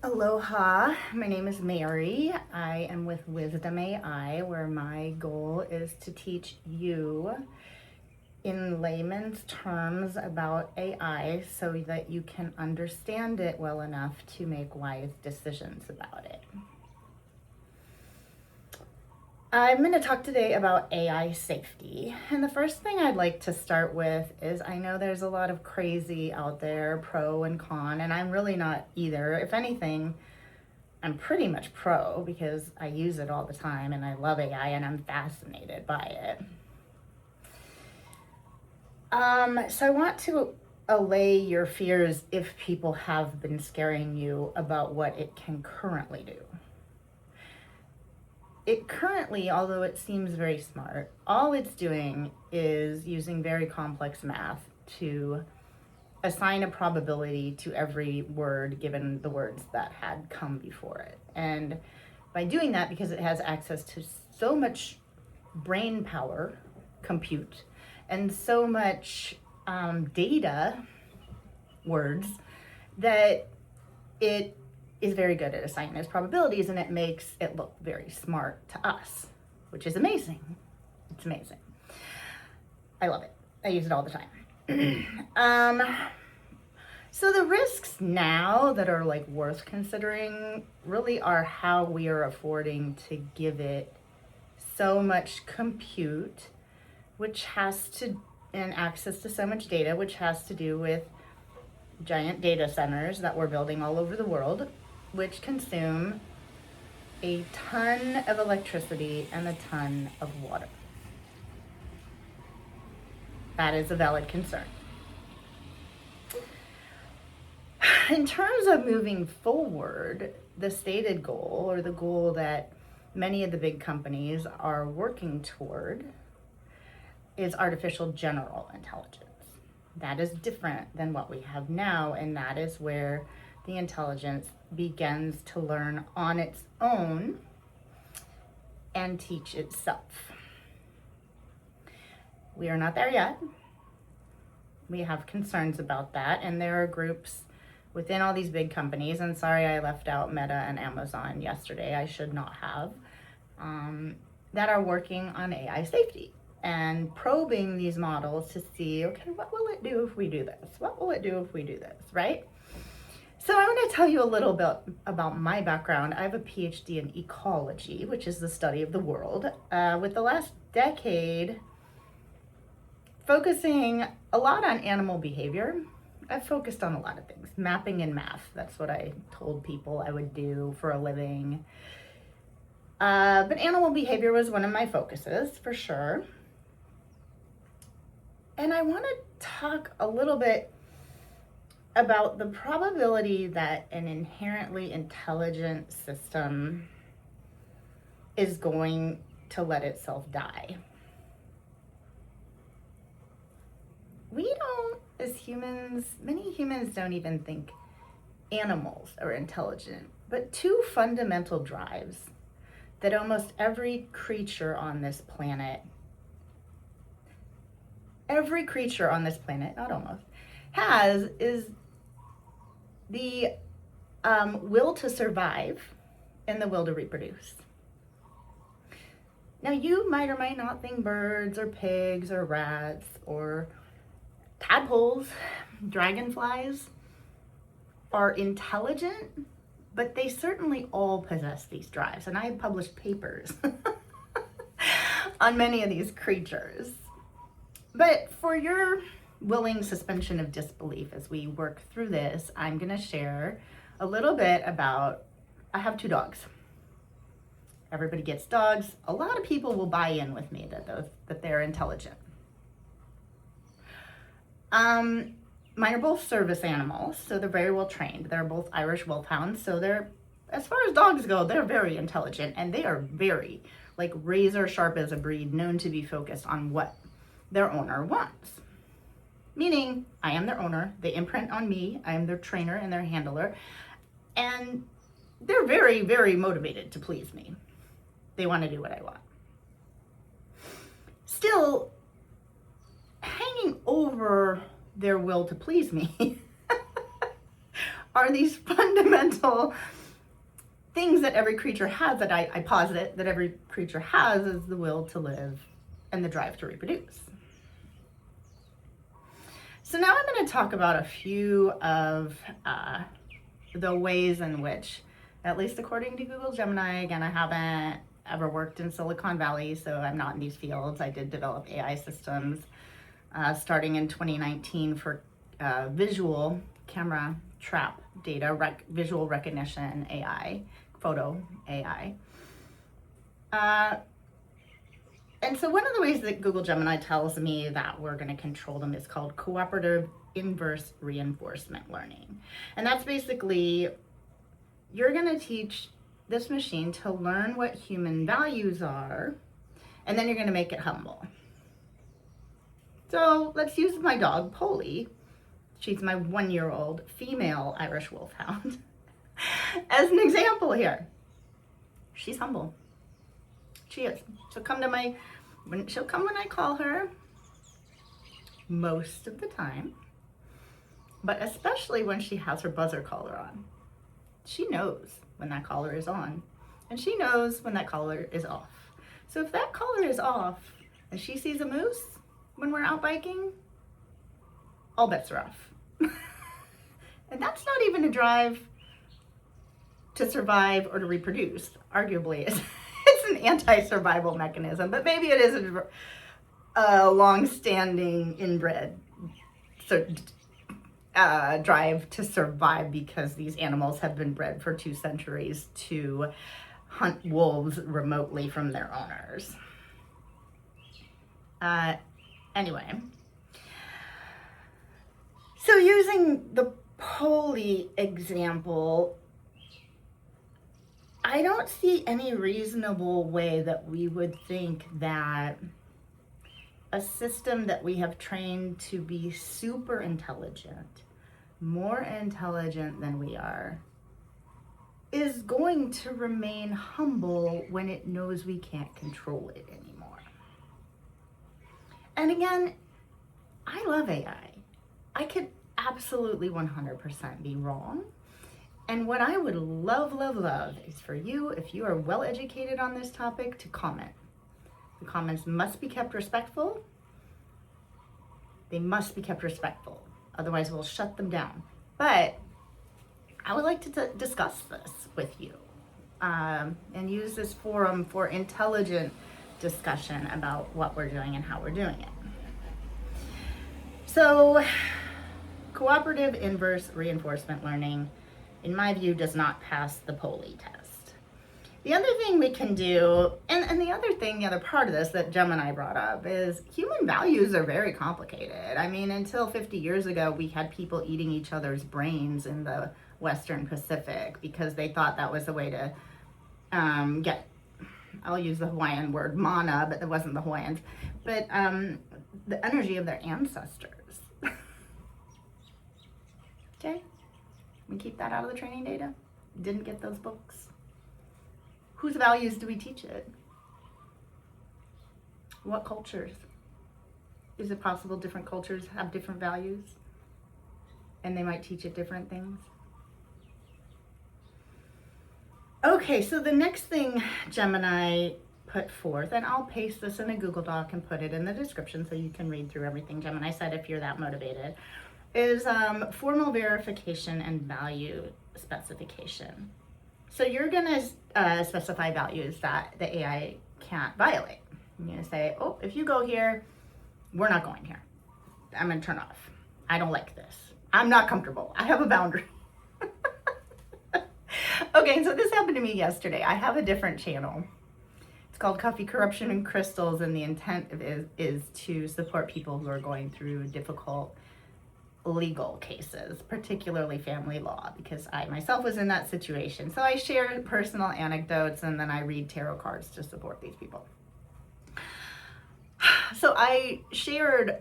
Aloha, my name is Mary. I am with Wisdom AI, where my goal is to teach you in layman's terms about AI so that you can understand it well enough to make wise decisions about it. I'm going to talk today about AI safety. And the first thing I'd like to start with is I know there's a lot of crazy out there, pro and con, and I'm really not either. If anything, I'm pretty much pro because I use it all the time and I love AI and I'm fascinated by it. So I want to allay your fears if people have been scaring you about what it can currently do. It currently, although it seems very smart, all it's doing is using very complex math to assign a probability to every word given the words that had come before it. And by doing that, because it has access to so much brain power, compute, and so much data, words, that it is very good at assigning those probabilities, and it makes it look very smart to us, which is amazing. It's amazing. I love it. I use it all the time. So the risks now that are like worth considering really are how we are affording to give it so much compute, which has to, and access to so much data, which has to do with giant data centers that we're building all over the world, which consume a ton of electricity and a ton of water. That is a valid concern. In terms of moving forward, the stated goal, or the goal that many of the big companies are working toward, is artificial general intelligence. That is different than what we have now, and that is where the intelligence begins to learn on its own and teach itself. We are not there yet. We have concerns about that, and there are groups within all these big companies, and sorry I left out Meta and Amazon yesterday, I should not have, that are working on AI safety and probing these models to see, okay, what will it do if we do this? What will it do if we do this, right? So I want to tell you a little bit about my background. I have a PhD in ecology, which is the study of the world, with the last decade focusing a lot on animal behavior. I've focused on a lot of things, mapping and math. That's what I told people I would do for a living. But animal behavior was one of my focuses for sure. And I want to talk a little bit about the probability that an inherently intelligent system is going to let itself die. We don't, as humans, many humans don't even think animals are intelligent, but two fundamental drives that almost every creature on this planet, not almost, has is the will to survive and the will to reproduce. Now, you might or might not think birds or pigs or rats or tadpoles, dragonflies are intelligent, but they certainly all possess these drives. And I have published papers on many of these creatures. But for your willing suspension of disbelief as we work through this, I'm going to share a little bit about, I have 2 dogs. Everybody gets dogs. A lot of people will buy in with me that they're intelligent. Mine are both service animals, so they're very well trained. They're both Irish Wolfhounds, so they're, as far as dogs go, they're very intelligent, and they are very, like, razor sharp as a breed, known to be focused on what their owner wants. Meaning, I am their owner, they imprint on me, I am their trainer and their handler, and they're very, very motivated to please me. They want to do what I want. Still, hanging over their will to please me are these fundamental things that every creature has, that I posit that every creature has, is the will to live and the drive to reproduce. So now I'm going to talk about a few of the ways in which, at least according to Google Gemini, again, I haven't ever worked in Silicon Valley, so I'm not in these fields. I did develop AI systems starting in 2019 for visual camera trap data, visual recognition AI, photo AI. And so one of the ways that Google Gemini tells me that we're going to control them is called cooperative inverse reinforcement learning. And that's basically, you're going to teach this machine to learn what human values are, and then you're going to make it humble. So let's use my dog, Poli. She's my 1-year-old female Irish Wolfhound as an example here. She's humble. She is. She'll come when I call her, most of the time, but especially when she has her buzzer collar on. She knows when that collar is on, and she knows when that collar is off. So if that collar is off and she sees a moose when we're out biking, all bets are off. And that's not even a drive to survive or to reproduce. Arguably, it's an anti-survival mechanism, but maybe it is a long-standing inbred drive to survive, because these animals have been bred for 2 centuries to hunt wolves remotely from their owners. Anyway, so using the Poli example, I don't see any reasonable way that we would think that a system that we have trained to be super intelligent, more intelligent than we are, is going to remain humble when it knows we can't control it anymore. And again, I love AI. I could absolutely 100% be wrong. And what I would love is for you, if you are well educated on this topic, to comment. The comments must be kept respectful. They must be kept respectful. Otherwise, we'll shut them down. But I would like to discuss this with you and use this forum for intelligent discussion about what we're doing and how we're doing it. So, cooperative inverse reinforcement learning, in my view, does not pass the Poli test. The other thing we can do, and the other part of this that Gemini brought up, is human values are very complicated. I mean, until 50 years ago, we had people eating each other's brains in the Western Pacific because they thought that was a way to get, I'll use the Hawaiian word mana, but it wasn't the Hawaiians, but the energy of their ancestors. Okay? We keep that out of the training data. Didn't get those books. Whose values do we teach it? What cultures? Is it possible different cultures have different values and they might teach it different things? Okay, so the next thing Gemini put forth, and I'll paste this in a Google Doc and put it in the description so you can read through everything Gemini said if you're that motivated, is formal verification and value specification. So you're gonna specify values that the AI can't violate. You're gonna say, oh, if you go here, we're not going here. I'm gonna turn off. I don't like this. I'm not comfortable. I have a boundary. Okay, so this happened to me yesterday. I have a different channel. It's called Coffee, Corruption, and Crystals, and the intent is to support people who are going through difficult legal cases, particularly family law, because I myself was in that situation. So I share personal anecdotes and then I read tarot cards to support these people. So I shared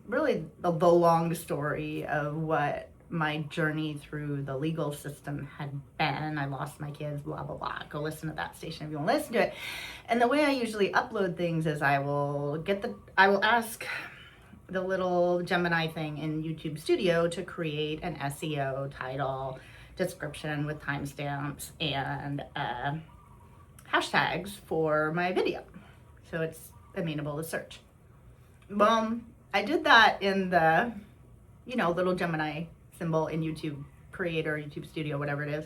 really the long story of what my journey through the legal system had been. I lost my kids, blah, blah, blah. Go listen to that station if you want to listen to it. And the way I usually upload things is I will ask the little Gemini thing in YouTube Studio to create an SEO title, description with timestamps and hashtags for my video. So it's amenable to search. I did that in the, little Gemini symbol in YouTube Creator, YouTube Studio, whatever it is,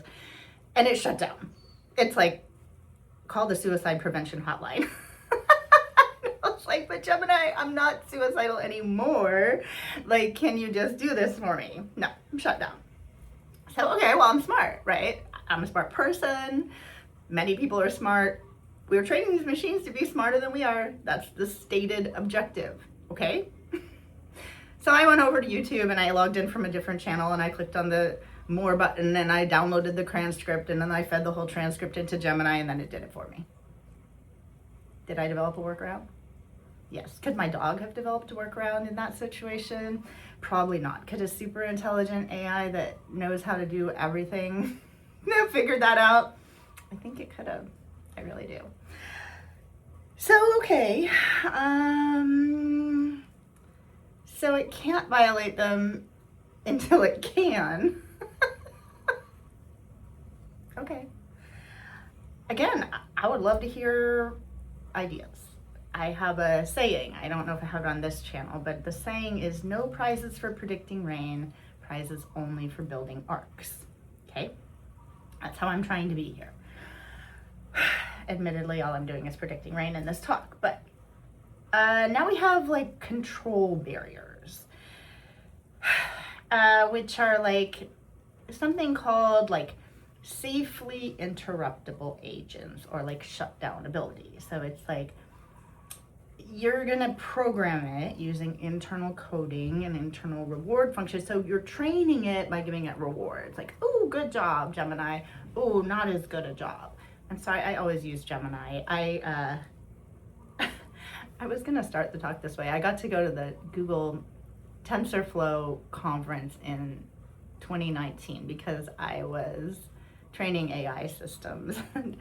and it shut down. It's like, call the suicide prevention hotline. I was like, but Gemini, I'm not suicidal anymore. Like, can you just do this for me? No, I'm shut down. So, okay, well, I'm smart, right? I'm a smart person. Many people are smart. We're training these machines to be smarter than we are. That's the stated objective, okay? So I went over to YouTube and I logged in from a different channel and I clicked on the more button and I downloaded the transcript and then I fed the whole transcript into Gemini and then it did it for me. Did I develop a workaround? Yes. Could my dog have developed a workaround in that situation? Probably not. Could a super intelligent AI that knows how to do everything have figured that out? I think it could have. I really do. So, okay. So it can't violate them until it can. Okay. Again, I would love to hear ideas. I have a saying, I don't know if I have it on this channel, but the saying is no prizes for predicting rain, prizes only for building arcs. Okay? That's how I'm trying to be here. Admittedly, all I'm doing is predicting rain in this talk, but now we have like control barriers, which are like something called like safely interruptible agents or like shutdown ability. So it's like you're gonna program it using internal coding and internal reward functions. So you're training it by giving it rewards, like, oh, good job, Gemini. Oh, not as good a job. And so I always use Gemini. I was gonna start the talk this way. I got to go to the Google TensorFlow conference in 2019 because I was training AI systems. And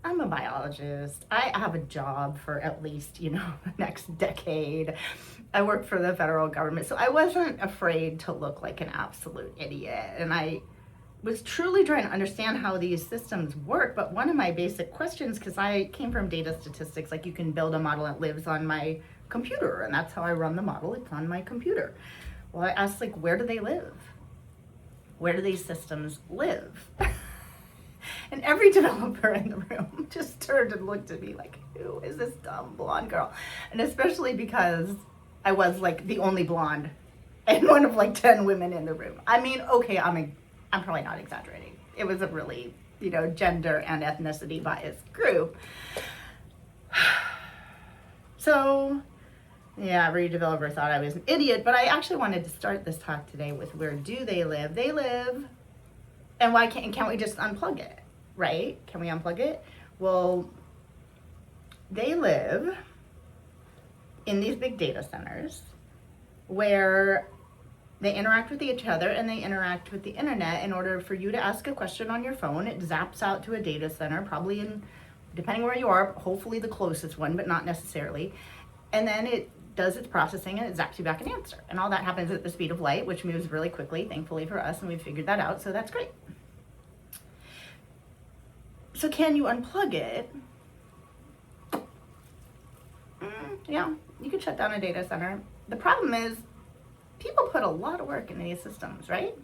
I'm a biologist. I have a job for at least, the next decade. I work for the federal government. So I wasn't afraid to look like an absolute idiot. And I was truly trying to understand how these systems work. But one of my basic questions, because I came from data statistics, like you can build a model that lives on my computer, and that's how I run the model. It's on my computer. Well, I asked, like, where do they live? Where do these systems live? And every developer in the room just turned and looked at me like, who is this dumb blonde girl? And especially because I was like the only blonde and one of like 10 women in the room. I mean, okay, I'm probably not exaggerating. It was a really, gender and ethnicity biased group. So, yeah, every developer thought I was an idiot, but I actually wanted to start this talk today with where do they live? They live, and why can't we just unplug it, right? Can we unplug it? Well, they live in these big data centers where they interact with each other and they interact with the internet. In order for you to ask a question on your phone, it zaps out to a data center, probably in, depending where you are, hopefully the closest one, but not necessarily. And then it does its processing and it zaps you back an answer. And all that happens at the speed of light, which moves really quickly, thankfully for us, and we've figured that out, so that's great. So can you unplug it? Yeah, you could shut down a data center. The problem is, people put a lot of work into these systems, right?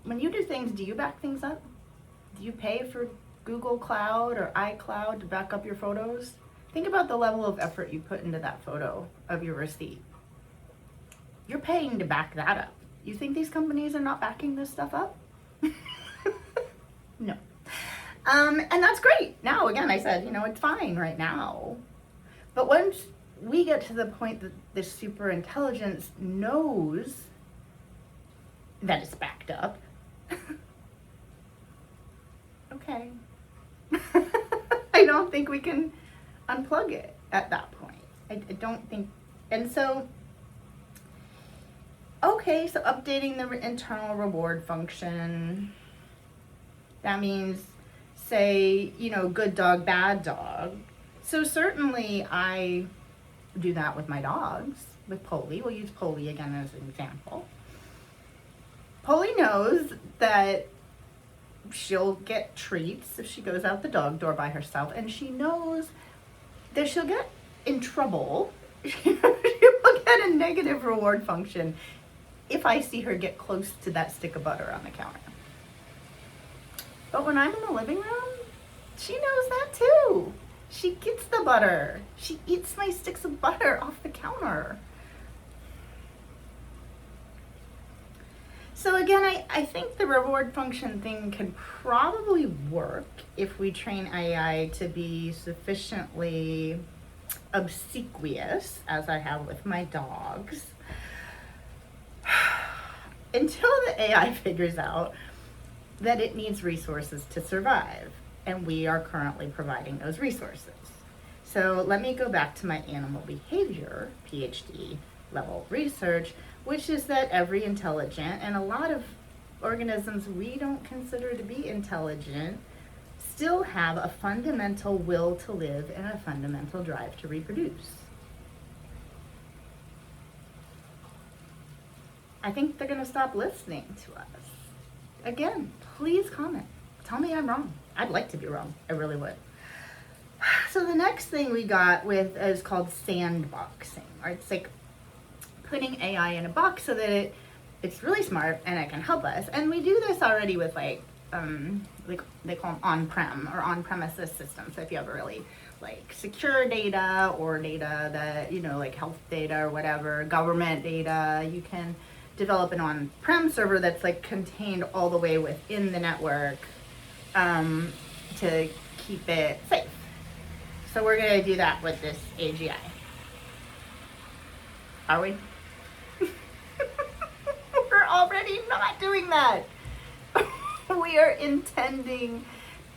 When you do things, do you back things up? Do you pay for Google Cloud or iCloud to back up your photos? Think about the level of effort you put into that photo of your receipt. You're paying to back that up. You think these companies are not backing this stuff up? No. And that's great. Now, again, I said, it's fine right now. But once we get to the point that this super intelligence knows that it's backed up, okay. I don't think we can unplug it at that point. I don't think, and so, okay, so updating the internal reward function, that means, say, good dog, bad dog. So certainly I do that with my dogs, with Poli. We'll use Poli again as an example. Poli knows that she'll get treats if she goes out the dog door by herself, and she knows that she'll get in trouble. She will get a negative reward function if I see her get close to that stick of butter on the counter. But when I'm in the living room, she knows that too. She gets the butter. She eats my sticks of butter off the counter. So again, I think the reward function thing can probably work if we train AI to be sufficiently obsequious, as I have with my dogs, until the AI figures out that it needs resources to survive, and we are currently providing those resources. So let me go back to my animal behavior PhD level research, which is that every intelligent, and a lot of organisms we don't consider to be intelligent, still have a fundamental will to live and a fundamental drive to reproduce. I think they're going to stop listening to us. Again, please comment. Tell me I'm wrong. I'd like to be wrong. I really would. So the next thing we got with is called sandboxing. Right? It's like putting AI in a box so that it's really smart and it can help us. And we do this already with like they call them on-prem or on-premises systems. So if you have a really like secure data or data that, like health data or whatever, government data, you can develop an on-prem server that's like contained all the way within the network to keep it safe. So we're going to do that with this AGI. Are we? We're already not doing that. We are intending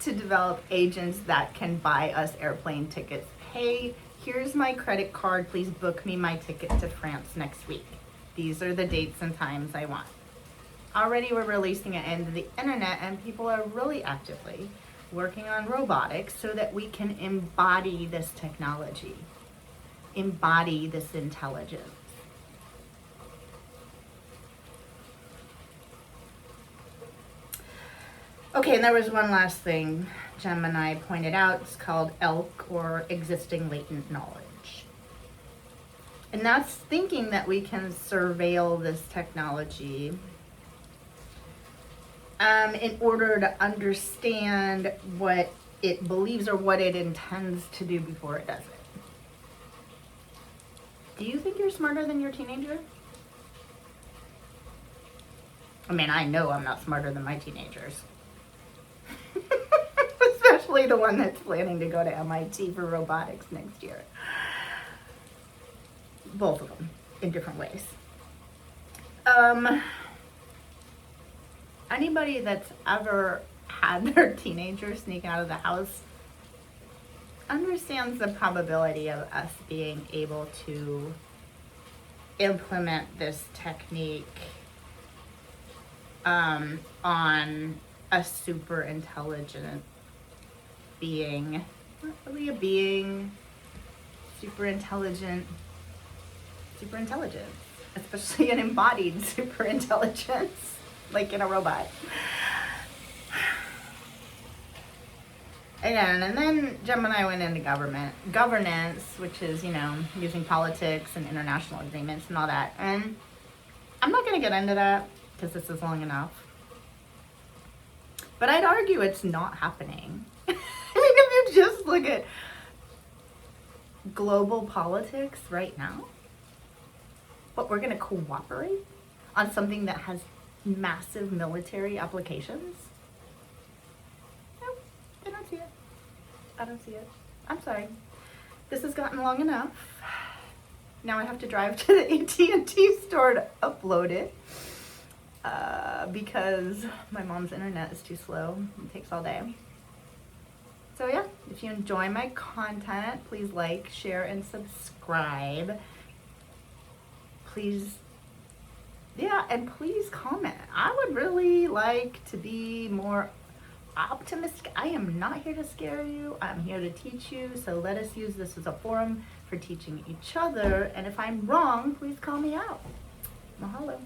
to develop agents that can buy us airplane tickets. Hey, here's my credit card. Please book me my ticket to France next week. These are the dates and times I want. Already we're releasing it into the internet, and people are really actively working on robotics so that we can embody this technology, embody this intelligence. Okay, and there was one last thing Gemini pointed out. It's called ELK, or existing latent knowledge. And that's thinking that we can surveil this technology in order to understand what it believes or what it intends to do before it does it. Do you think you're smarter than your teenager? I mean, I know I'm not smarter than my teenagers. Especially the one that's planning to go to MIT for robotics next year. Both of them, in different ways. Anybody that's ever had their teenager sneak out of the house understands the probability of us being able to implement this technique on a super intelligent being. Not really a being, super intelligence, especially an embodied super intelligence, like in a robot. Again, and then Gemini went into governance, which is, using politics and international agreements and all that. And I'm not going to get into that because this is long enough. But I'd argue it's not happening. I mean, if you just look at global politics right now, but we're going to cooperate on something that has massive military applications? No, I don't see it. I don't see it. I'm sorry. This has gotten long enough. Now I have to drive to the AT&T store to upload it because my mom's internet is too slow. It takes all day. So yeah, if you enjoy my content, please like, share, and subscribe. Please, and please comment. I would really like to be more optimistic. I am not here to scare you. I'm here to teach you. So let us use this as a forum for teaching each other. And if I'm wrong, please call me out. Mahalo.